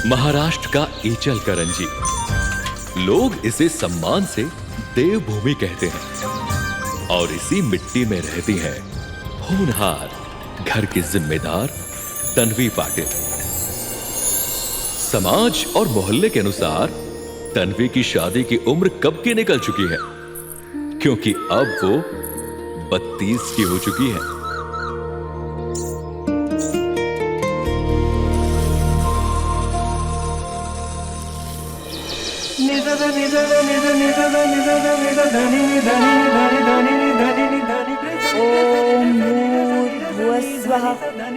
महाराष्ट्र का एचल करंजी। लोग इसे सम्मान से देवभूमि कहते हैं और इसी मिट्टी में रहती हैं होनहार घर की जिम्मेदार तन्वी पाटिल। समाज और मोहल्ले के अनुसार तन्वी की शादी की उम्र कब की निकल चुकी है, क्योंकि अब वो 32 की हो चुकी है। ओम भूर्भुवस्वः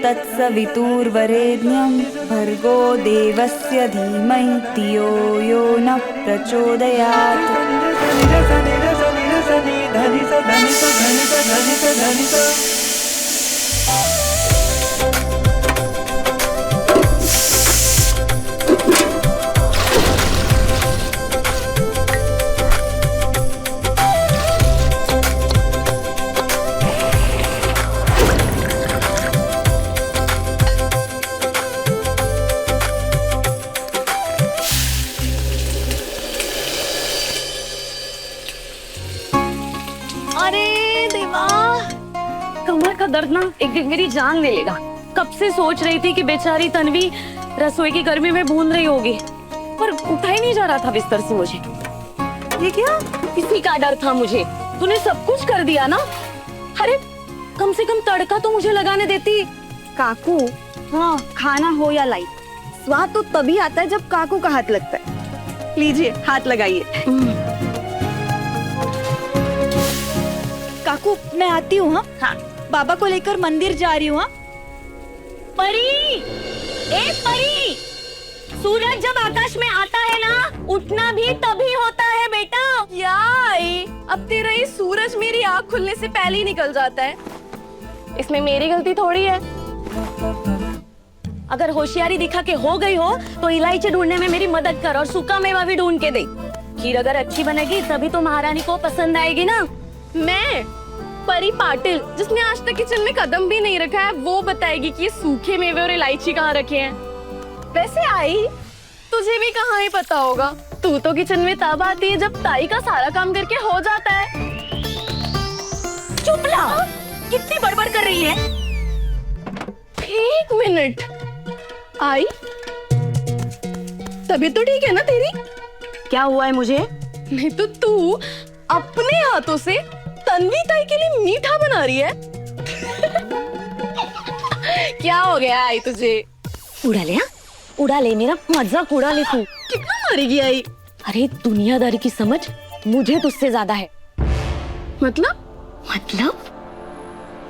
तत्सवितुर्वरेण्यं भर्गो देवस्य धीमहि धियो यो न प्रचोदयात्। कमर का दर्द ना एक दिन मेरी जान ले लेगा। कब से सोच रही थी कि बेचारी तन्वी रसोई की गर्मी में भून रही होगी, पर उठा ही नहीं जा रहा था बिस्तर से मुझे। ये क्या? इसी का डर था मुझे। तूने सब कुछ कर दिया ना। अरे कम से कम तड़का तो मुझे लगाने देती। काकू, हाँ, खाना हो या लाइट, स्वाद तो तभी आता है जब काकू का हाथ लगता है। लीजिए, हाथ लगाइए। काकू, मैं आती हूँ। हाँ, बाबा को लेकर मंदिर जा रही हूँ। परी, ए परी, सूरज जब आकाश में आता है ना, उठना भी तभी होता है बेटा। क्या आई? अब तेरा ये सूरज मेरी आँख खुलने से पहले ही निकल जाता है। इसमें मेरी गलती थोड़ी है। अगर होशियारी दिखा के हो गई हो तो इलायची ढूंढने में मेरी मदद कर और सूखा मेवा भी ढूंढ के दे। खीर अगर अच्छी बनेगी तभी तो महारानी को पसंद आएगी ना। मैं परी पाटिल, जिसने आज तक किचन में कदम भी नहीं रखा है, वो बताएगी कि ये सूखे मेवे और इलायची कहाँ रखे हैं। वैसे आई, तुझे भी कहाँ ही पता होगा। तू तो किचन में तब आती है जब ताई का सारा काम करके हो जाता है। चुप ला, कितनी बड़बड़ कर रही है। एक मिनट आई, तबीयत तो ठीक है ना तेरी? क्या हुआ है मुझे? नहीं तो तू अपने हाथों से तन्वी ताई के लिए मीठा बना रही है। क्या हो गया आई तुझे? उड़ा ले, उड़ा ले, मेरा मजाक उड़ा ले तू। कितना मारेगी आई? अरे दुनियादारी की समझ मुझे तुझसे ज्यादा है। मतलब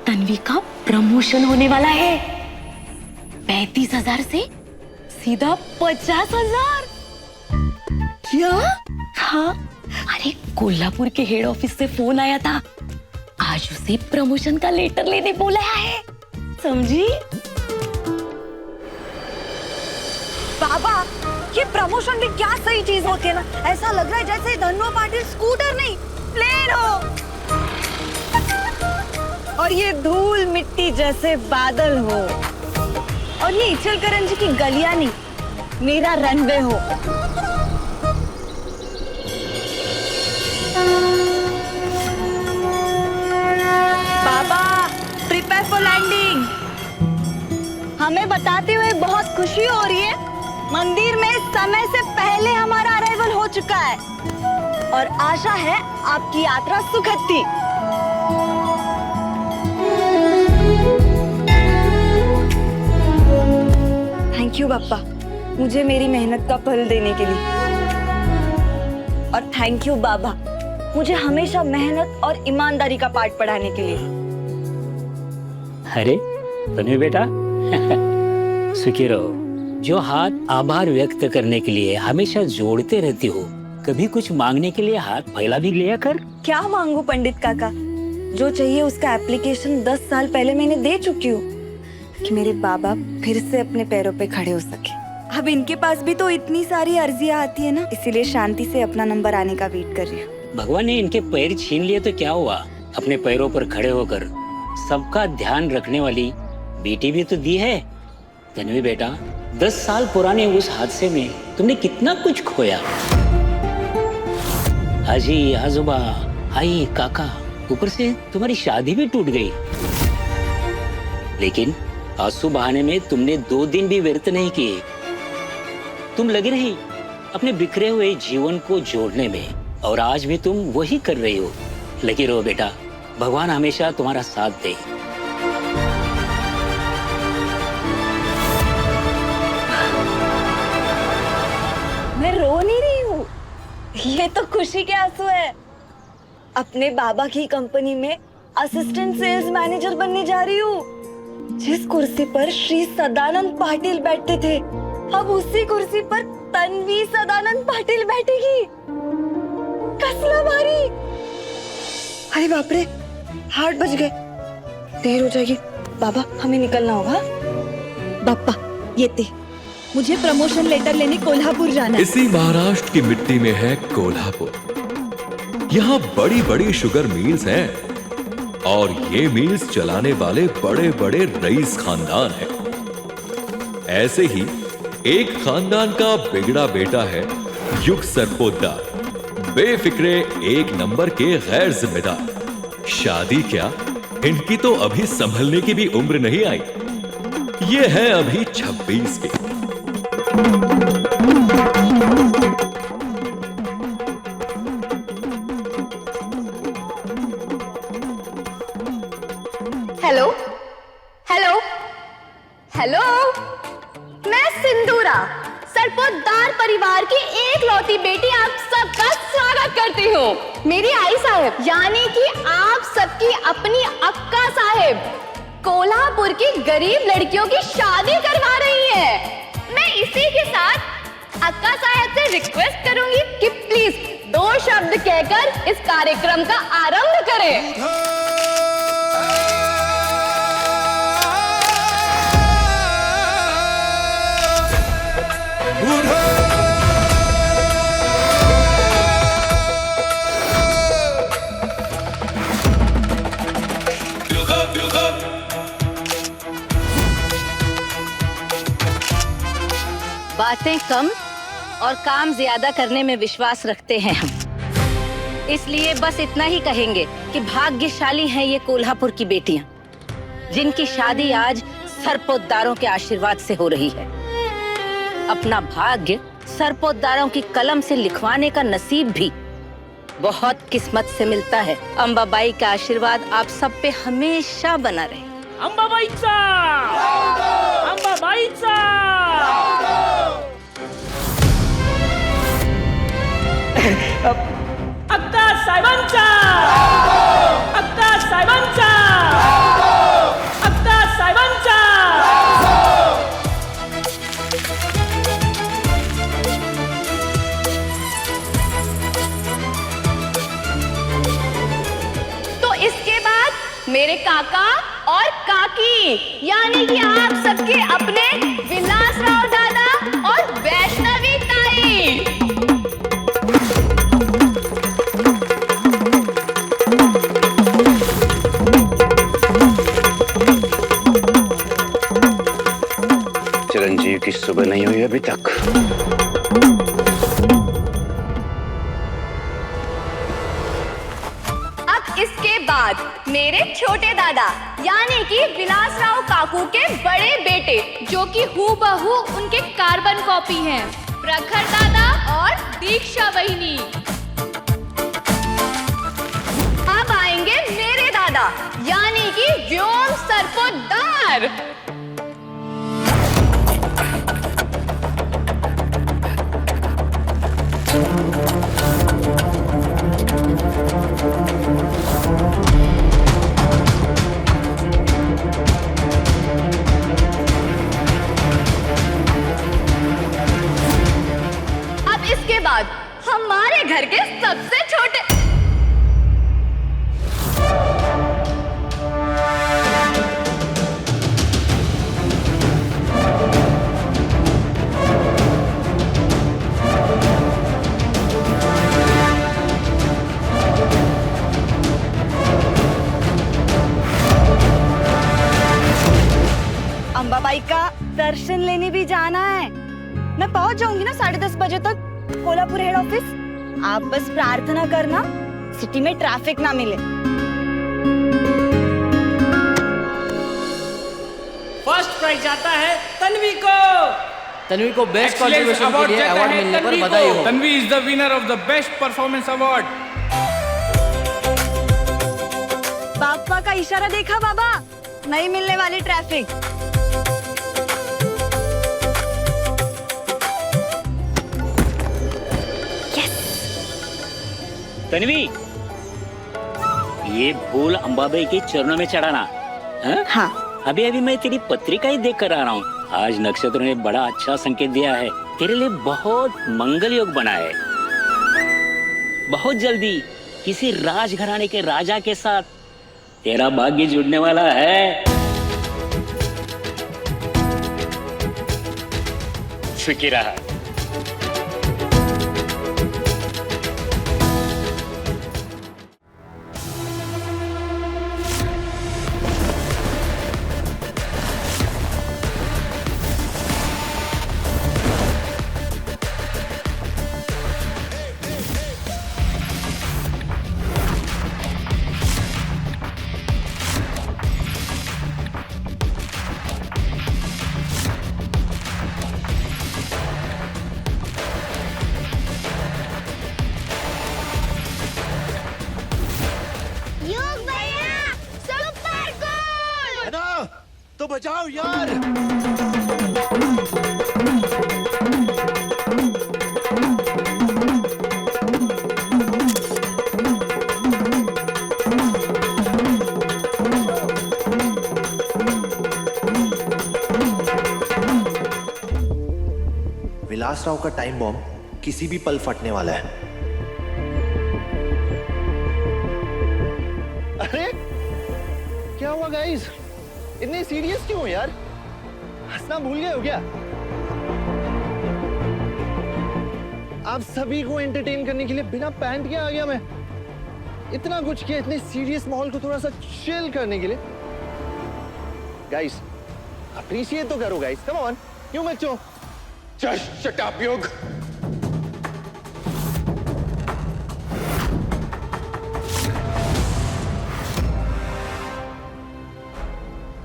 तन्वी का प्रमोशन होने वाला है। 35,000 से सीधा 50,000। क्या? हाँ, अरे कोल्हापुर के हेड ऑफिस से फोन आया था। आज उसे प्रमोशन का लेटर लेने बोला है, समझी? बाबा, ये प्रमोशन भी क्या सही चीज होती है ना। ऐसा लग रहा है जैसे धन्नो पाटिल स्कूटर नहीं, प्लेन हो। और ये धूल मिट्टी जैसे बादल हो। और ये इचल करंजी की गलियां नहीं, मेरा रनवे हो। बाबा, प्रिपेयर फॉर लैंडिंग। हमें बताते हुए बहुत खुशी हो रही है। मंदिर में समय से पहले हमारा अराइवल हो चुका है और आशा है आपकी यात्रा सुखद थी। थैंक यू बाप्पा, मुझे मेरी मेहनत का फल देने के लिए। और थैंक यू बाबा, मुझे हमेशा मेहनत और ईमानदारी का पाठ पढ़ाने के लिए। अरे तन्वी बेटा, सुखी रहो। जो हाथ आभार व्यक्त करने के लिए हमेशा जोड़ते रहती हो, कभी कुछ मांगने के लिए हाथ फैला भी लिया कर। क्या मांगू पंडित काका, जो चाहिए उसका एप्लीकेशन 10 साल पहले मैंने दे चुकी हूँ कि मेरे बाबा फिर से अपने पैरों पे खड़े हो सके। अब इनके पास भी तो इतनी सारी अर्जियां आती है ना, इसीलिए शांति से अपना नंबर आने का वेट कर रही हूँ। भगवान ने इनके पैर छीन लिए तो क्या हुआ, अपने पैरों पर खड़े होकर सबका ध्यान रखने वाली बेटी भी तो दी है। तन्वी बेटा, 10 साल पुराने उस हादसे में तुमने कितना कुछ खोया। हाजी, आजूबा, आई, काका, ऊपर से तुम्हारी शादी भी टूट गई। लेकिन आंसू बहाने में तुमने 2 दिन भी व्यर्थ नहीं किए। तुम लगी रही अपने बिखरे हुए जीवन को जोड़ने में, और आज भी तुम वही कर रही हो। लगी रहो बेटा, भगवान हमेशा तुम्हारा साथ दे। मैं रो नहीं रही हूँ, ये तो खुशी के आंसू है। अपने बाबा की कंपनी में असिस्टेंट सेल्स मैनेजर बनने जा रही हूँ। जिस कुर्सी पर श्री सदानंद पाटिल बैठते थे, अब उसी कुर्सी पर तन्वी सदानंद पाटिल बैठेगी। कसला भारी। अरे बाप रे, 8 बज गए, देर हो जाएगी। बाबा, हमें निकलना होगा। बाप्पा, ये ते मुझे प्रमोशन लेटर लेने कोल्हापुर जाना है। इसी महाराष्ट्र की मिट्टी में है कोल्हापुर। यहाँ बड़ी बड़ी शुगर मिल्स हैं और ये मिल्स चलाने वाले बड़े बड़े रईस खानदान हैं। ऐसे ही एक खानदान का बिगड़ा बेटा है युग सरपोतदार, बेफिक्रे 1 नंबर के गैर जिम्मेदार। शादी क्या, इनकी तो अभी संभलने की भी उम्र नहीं आई। ये है अभी 26 के। हेलो हेलो हेलो, मैं सिंदूरा, सरपोतदार परिवार की एकलौती बेटी आप सबका स्वागत करती हूँ। मेरी आई साहब, यानी कि आप सबकी अपनी अक्का साहब कोल्हापुर की गरीब लड़कियों की शादी करवा रही है। मैं इसी के साथ अक्का साहब से रिक्वेस्ट करूंगी कि प्लीज 2 शब्द कहकर इस कार्यक्रम का आरंभ करें। बातें कम और काम ज्यादा करने में विश्वास रखते हैं हम। इसलिए बस इतना ही कहेंगे कि भाग्यशाली हैं ये कोल्हापुर की बेटियां, जिनकी शादी आज सरपोतदारों के आशीर्वाद से हो रही है। अपना भाग्य सरपोतदारों की कलम से लिखवाने का नसीब भी बहुत किस्मत से मिलता है। अंबाबाई का आशीर्वाद आप सब पे हमेशा बना रहे। अंबाबाईचा! अंबाबाईचा! अक्का साहेबांचा! अक्का साहेबांचा! अक्का साहेबांचा! तो इसके बाद मेरे काका और काकी, यानी कि आप सबके अपने विलासराव दादा और वैष्णवी ताई। चिरंजीव की सुबह नहीं हुई अभी तक। अब इसके बाद मेरे छोटे दादा, यानी कि विलासराव काकू के बड़े बेटे, जो कि हूबहू उनके कार्बन कॉपी हैं, प्रखर दादा और दीक्षा बहिनी। अब आएंगे मेरे दादा, यानी कि व्योम सरपोतदार। अब इसके बाद हमारे घर के सबसे छोटे अंबाबाई का दर्शन पहुंच जाऊंगी ना 10:30 बजे तक कोल्हापुर हेड ऑफिस। आप बस प्रार्थना करना सिटी में ट्रैफिक ना मिले। फर्स्ट प्राइज जाता है तन्वी को बेस्ट कंट्रीब्यूशन के लिए अवार्ड मिलने पर बधाई हो। Tanvi is the winner of the best performance award. बापा का इशारा देखा बाबा, नहीं मिलने वाली ट्रैफिक। तन्वी, ये फूल अंबाबाई के चरणों में चढ़ाना। हाँ। अभी अभी मैं तेरी पत्रिका ही देख कर आ रहा हूँ। आज नक्षत्र ने बड़ा अच्छा संकेत दिया है, तेरे लिए बहुत मंगल योग बना है। बहुत जल्दी किसी राजघराने के राजा के साथ तेरा भाग्य जुड़ने वाला है। सुखी रहा। तो बचाओ यार। विलास राव का टाइम बॉम्ब किसी भी पल फटने वाला है। अरे क्या हुआ गाइस? इतने सीरियस क्यों हो यार? हंसना भूल गए हो क्या? आप सभी को एंटरटेन करने के लिए बिना पैंट के आ गया मैं। इतना कुछ किया, इतने सीरियस माहौल को थोड़ा सा चिल करने के लिए। गाइस अप्रिशिएट तो करो गाइस, कम ऑन, क्यों बच्चों? जस्ट शट अप योग।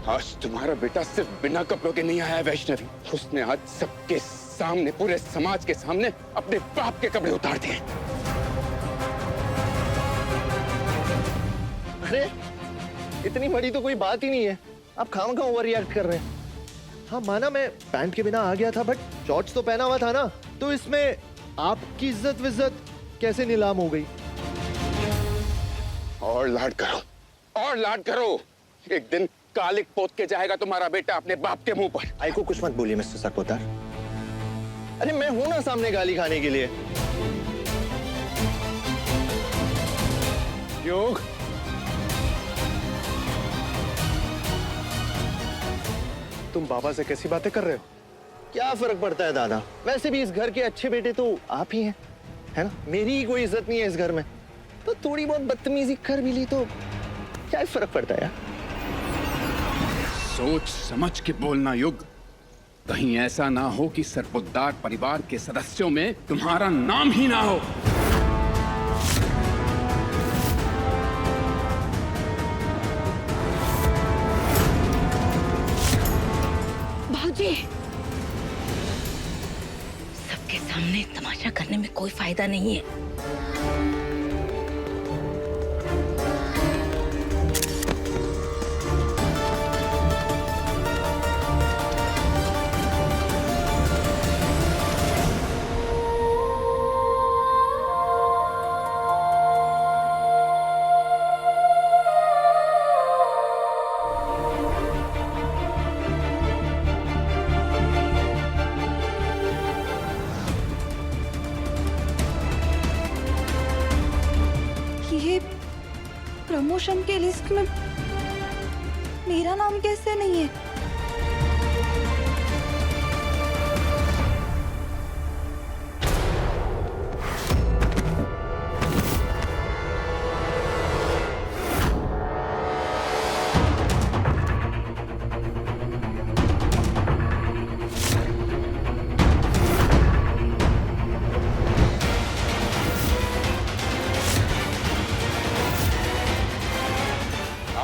आज तुम्हारा बेटा सिर्फ बिना कपड़ों के नहीं आया वैष्णवी, उसने आज सबके सामने, पूरे समाज के सामने अपने बाप के कपड़े उतार दिए। अरे इतनी बड़ी तो कोई बात ही नहीं है, आप खामखा ओवर रिएक्ट कर रहे हैं। हाँ माना मैं पैंट के बिना आ गया था, बट शॉर्ट्स तो पहना हुआ था ना, तो इसमें आपकी इज्जत विज्जत कैसे नीलाम हो गई? और लाड करो, और लाड करो। एक दिन कालिक पोत के जाएगा तुम्हारा बेटा अपने बाप के मुंह पर। आई को कुछ मत बोलिए मिस्टर सरपोतार। अरे मैं हूं ना सामने गाली खाने के लिए। योग, तुम बाबा से कैसी बातें कर रहे हो? क्या फर्क पड़ता है दादा, वैसे भी इस घर के अच्छे बेटे तो आप ही हैं, है ना? मेरी ही कोई इज्जत नहीं है इस घर में, तो थोड़ी बहुत बदतमीजी कर भी ली तो क्या फर्क पड़ता है यार? सोच समझ के बोलना युग, कहीं ऐसा ना हो कि सरपोतदार परिवार के सदस्यों में तुम्हारा नाम ही ना हो। भाऊजी, सबके सामने तमाशा करने में कोई फायदा नहीं है। प्रमोशन के लिस्ट में मेरा नाम कैसे नहीं है?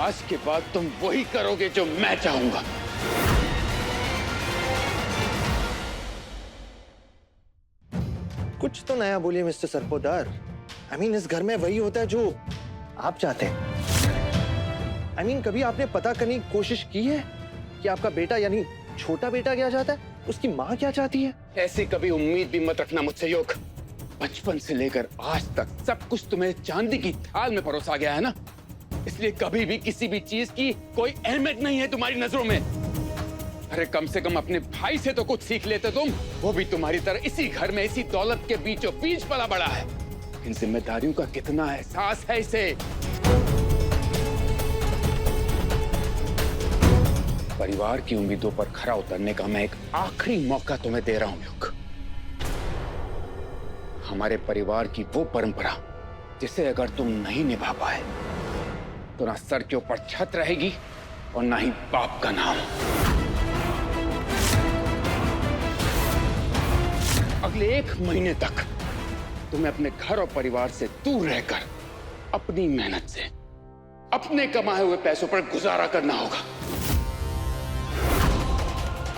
आज के बाद तुम वही करोगे जो मैं चाहूंगा। कुछ तो नया बोलिए मिस्टर सरपोदार। I mean, इस घर में वही होता है जो आप चाहते हैं। I mean, कभी आपने पता करने की कोशिश की है कि आपका बेटा यानी छोटा बेटा क्या चाहता है, उसकी माँ क्या चाहती है? ऐसी कभी उम्मीद भी मत रखना मुझसे योग। बचपन से लेकर आज तक सब कुछ तुम्हें चांदी की थाल में परोसा गया है ना, इसलिए कभी भी किसी भी चीज की कोई अहमियत नहीं है तुम्हारी नजरों में। अरे कम से कम अपने भाई से तो कुछ सीख लेते तुम, वो भी तुम्हारी तरह इसी घर में इसी दौलत के बीचों बीच पला बड़ा है। इन जिम्मेदारियों का कितना एहसास है इसे। परिवार की उम्मीदों पर खरा उतरने का मैं एक आखिरी मौका तुम्हें दे रहा हूं युग। हमारे परिवार की वो परंपरा जिसे अगर तुम नहीं निभा पाए तो ना सर के ऊपर छत रहेगी और ना ही बाप का नाम। अगले 1 महीने तक तुम्हें अपने घर और परिवार से दूर रहकर अपनी मेहनत से अपने कमाए हुए पैसों पर गुजारा करना होगा।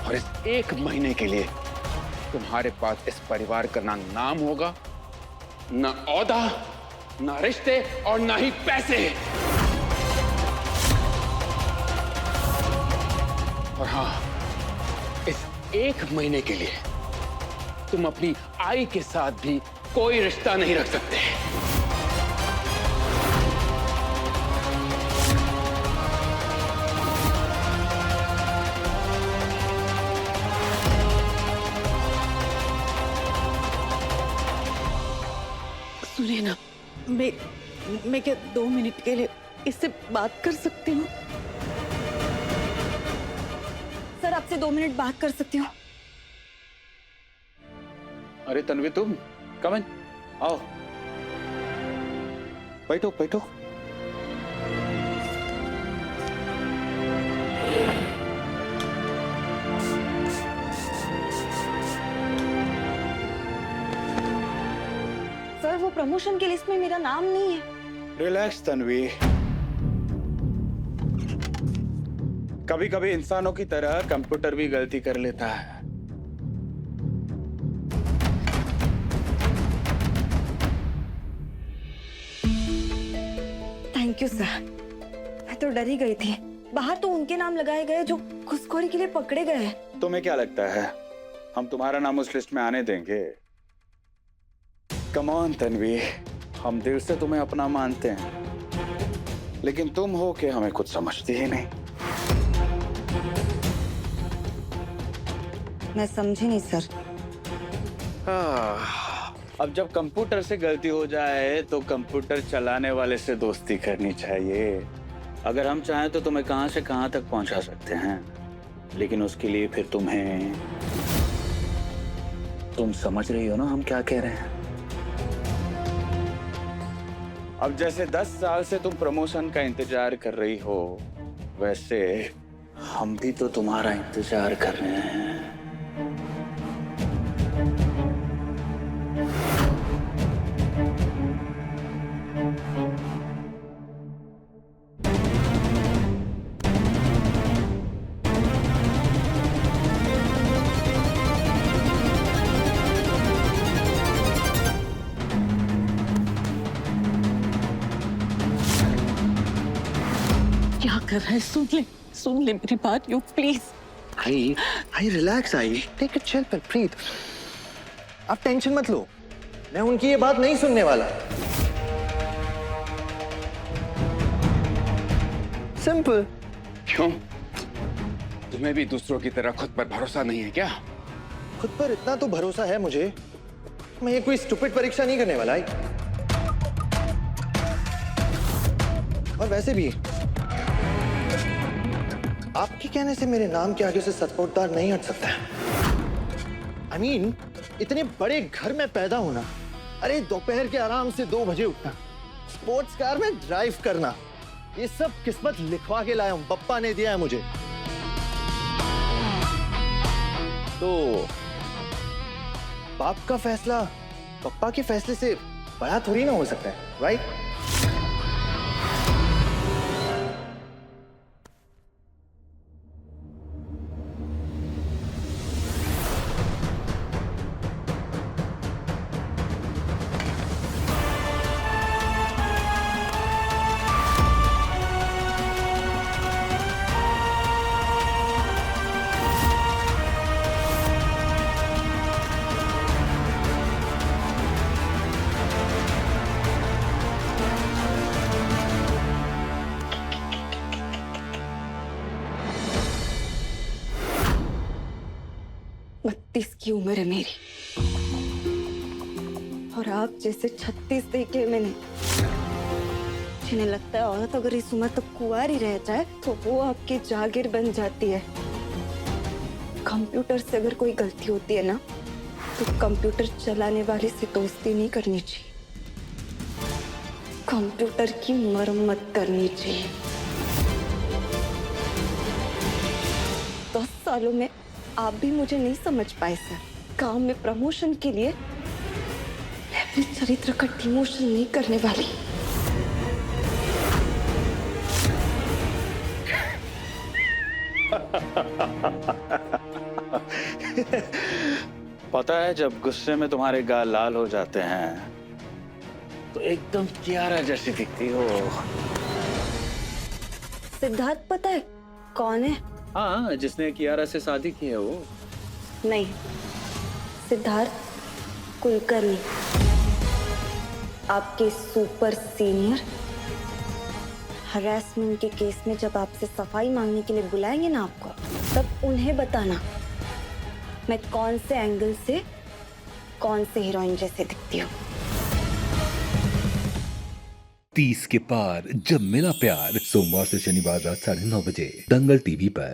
और इस 1 महीने के लिए तुम्हारे पास इस परिवार का ना नाम होगा, ना औहदा, ना रिश्ते और ना ही पैसे। और हाँ, इस 1 महीने के लिए तुम अपनी आई के साथ भी कोई रिश्ता नहीं रख सकते। सुनिए ना, मैं क्या 2 मिनट के लिए इससे बात कर सकती हूँ? सर, आपसे 2 मिनट बात कर सकती हूँ? अरे तन्वी, तुम कम इन, आओ, बैठो बैठो। सर, वो प्रमोशन की लिस्ट में मेरा नाम नहीं है। रिलैक्स तन्वी, कभी कभी इंसानों की तरह कंप्यूटर भी गलती कर लेता है। थैंक यू सर, मैं तो डर ही गई थी। बाहर तो उनके नाम लगाए गए जो घुसखोरी के लिए पकड़े गए। तुम्हें क्या लगता है हम तुम्हारा नाम उस लिस्ट में आने देंगे? कम ऑन तन्वी, हम दिल से तुम्हें अपना मानते हैं, लेकिन तुम हो कि हमें कुछ समझती ही नहीं। मैं समझी नहीं सर। अब जब कंप्यूटर से गलती हो जाए तो कंप्यूटर चलाने वाले से दोस्ती करनी चाहिए। अगर हम चाहें तो तुम्हें कहां से कहां तक पहुंचा सकते हैं, लेकिन उसके लिए फिर तुम समझ रही हो ना हम क्या कह रहे हैं? अब जैसे 10 साल से तुम प्रमोशन का इंतजार कर रही हो, वैसे हम भी तो तुम्हारा इंतजार कर रहे हैं। क्या कर रहा है? सुन ले मेरी बात Yog, please. I relax, I take it chill, Preet. आप टेंशन मत लो, मैं उनकी ये बात नहीं सुनने वाला। सिंपल। क्यों? तुम्हें भी दूसरों की तरह खुद पर भरोसा नहीं है क्या? खुद पर इतना तो भरोसा है मुझे, मैं ये कोई स्टूपिड परीक्षा नहीं करने वाला। और वैसे भी आपके कहने से मेरे नाम के आगे से सतपोतदार नहीं हट सकता है। I mean, इतने बड़े घर में पैदा होना, अरे दोपहर के आराम से 2 बजे उठना, स्पोर्ट्स कार में ड्राइव करना, ये सब किस्मत लिखवा के लाया हूं, पप्पा ने दिया है मुझे। तो बाप का फैसला पप्पा के फैसले से बड़ा थोड़ी ना हो सकता है, राइट? 36 की उम्र है मेरी, और आप जैसे 36 देखे मैंने, जिन्हें लगता है औरत अगर इस उम्र तक कुंवारी रह जाए तो वो आपकी जागीर बन जाती है। कंप्यूटर से अगर कोई गलती होती है ना, तो कंप्यूटर चलाने वाले से दोस्ती नहीं करनी चाहिए, कंप्यूटर की मरम्मत करनी चाहिए। 10 सालों में आप भी मुझे नहीं समझ पाए सर। काम में प्रमोशन के लिए मैं अपने चरित्र का डिमोशन नहीं करने वाली। पता है जब गुस्से में तुम्हारे गाल लाल हो जाते हैं तो एकदम कियारा जैसी दिखती हो। सिद्धार्थ पता है कौन है? हाँ, जिसने कियारा से शादी की है वो। नहीं, सिद्धार्थ कुलकर्णी, आपके सुपर सीनियर। हरासमेंट के केस में जब आपसे सफाई मांगने के लिए बुलाएंगे ना आपको, तब उन्हें बताना मैं कौन से एंगल से कौन से हीरोइन जैसे दिखती हूँ। 30 के पार जब मिला प्यार, सोमवार से शनिवार रात 9:30 बजे दंगल टीवी पर।